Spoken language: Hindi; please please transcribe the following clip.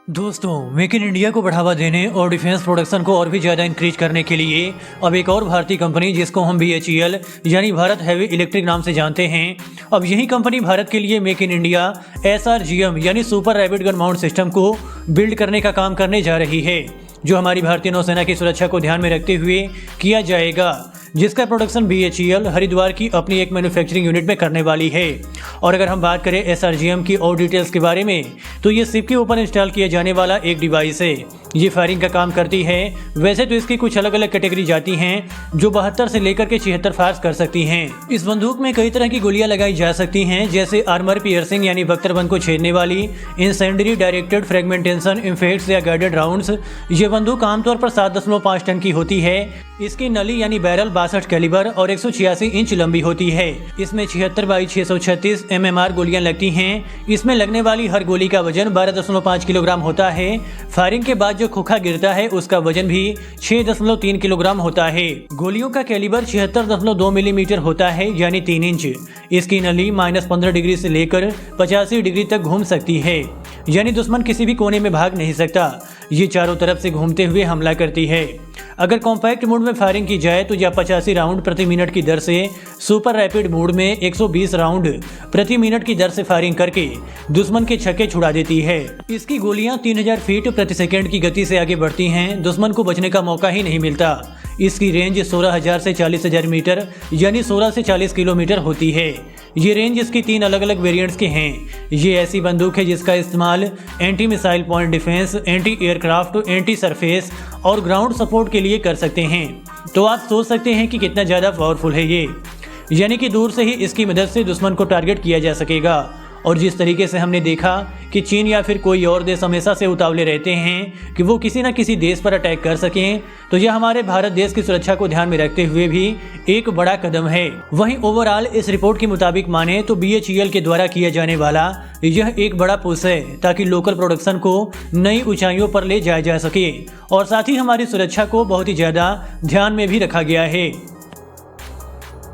दोस्तों, मेक इन इंडिया को बढ़ावा देने और डिफेंस प्रोडक्शन को और भी ज़्यादा इंक्रीज करने के लिए अब एक और भारतीय कंपनी जिसको हम BHEL यानी भारत हैवी इलेक्ट्रिक नाम से जानते हैं, अब यही कंपनी भारत के लिए मेक इन इंडिया SRGM यानी super rapid gun mount system को बिल्ड करने का काम करने जा रही है, जो हमारी भारतीय नौसेना की सुरक्षा को ध्यान में रखते हुए किया जाएगा, जिसका प्रोडक्शन BHEL हरिद्वार की अपनी एक मैन्युफैक्चरिंग यूनिट में करने वाली है। और अगर हम बात करें SRGM की और डिटेल्स के बारे में, तो ये शिप के ऊपर इंस्टॉल किया जाने वाला एक डिवाइस है। ये फायरिंग का काम करती है। वैसे तो इसकी कुछ अलग अलग कैटेगरी जाती हैं, जो 72 से लेकर के 76 फायर्स कर सकती हैं। इस बंदूक में कई तरह की गोलियां लगाई जा सकती हैं, जैसे आर्मर पियर्सिंग यानी बख्तरबंद को छेदने वाली, इंसेंडरी डायरेक्टेड फ्रेगमेंटेशन, इम्फेक्ट्स या गाइडेड राउंड्स। ये बंदूक आमतौर पर 7.5 टन की होती है। इसकी नली यानी बैरल 62 कैलिबर और 186 इंच लंबी होती है। इसमें 76 बाई 636 MMR गोलियां लगती हैं। इसमें लगने वाली हर गोली का वजन 12.5 किलोग्राम होता है। फायरिंग के बाद जो खोखा गिरता है उसका वजन भी 6.3 किलोग्राम होता है। गोलियों का कैलिबर 76.2 मिलीमीटर होता है यानी 3 इंच। इसकी नली -15 डिग्री से लेकर 85 डिग्री तक घूम सकती है, यानी दुश्मन किसी भी कोने में भाग नहीं सकता। ये चारों तरफ से घूमते हुए हमला करती है। अगर कॉम्पैक्ट मोड में फायरिंग की जाए तो यह 85 राउंड प्रति मिनट की दर से, सुपर रैपिड मोड में 120 राउंड प्रति मिनट की दर से फायरिंग करके दुश्मन के छक्के छुड़ा देती है। इसकी गोलियां 3000 फीट प्रति सेकंड की गति से आगे बढ़ती हैं। दुश्मन को बचने का मौका ही नहीं मिलता। इसकी रेंज 16,000 से 40,000 मीटर यानी 16 से 40 किलोमीटर होती है। ये रेंज इसकी 3 अलग अलग वेरिएंट्स के हैं। ये ऐसी बंदूक है जिसका इस्तेमाल anti missile point defence, anti aircraft, anti surface और ग्राउंड सपोर्ट के लिए कर सकते हैं। तो आप सोच सकते हैं कि कितना ज़्यादा पावरफुल है ये, यानी कि दूर से ही इसकी मदद से दुश्मन को टारगेट किया जा सकेगा। और जिस तरीके से हमने देखा कि चीन या फिर कोई और देश हमेशा से उतावले रहते हैं कि वो किसी न किसी देश पर अटैक कर सकें, तो यह हमारे भारत देश की सुरक्षा को ध्यान में रखते हुए भी एक बड़ा कदम है। वहीं ओवरऑल इस रिपोर्ट के मुताबिक माने तो BHEL के द्वारा किया जाने वाला यह एक बड़ा पुश है, ताकि लोकल प्रोडक्शन को नई ऊंचाइयों पर ले जाया जा सके और साथ ही हमारी सुरक्षा को बहुत ही ज़्यादा ध्यान में भी रखा गया है।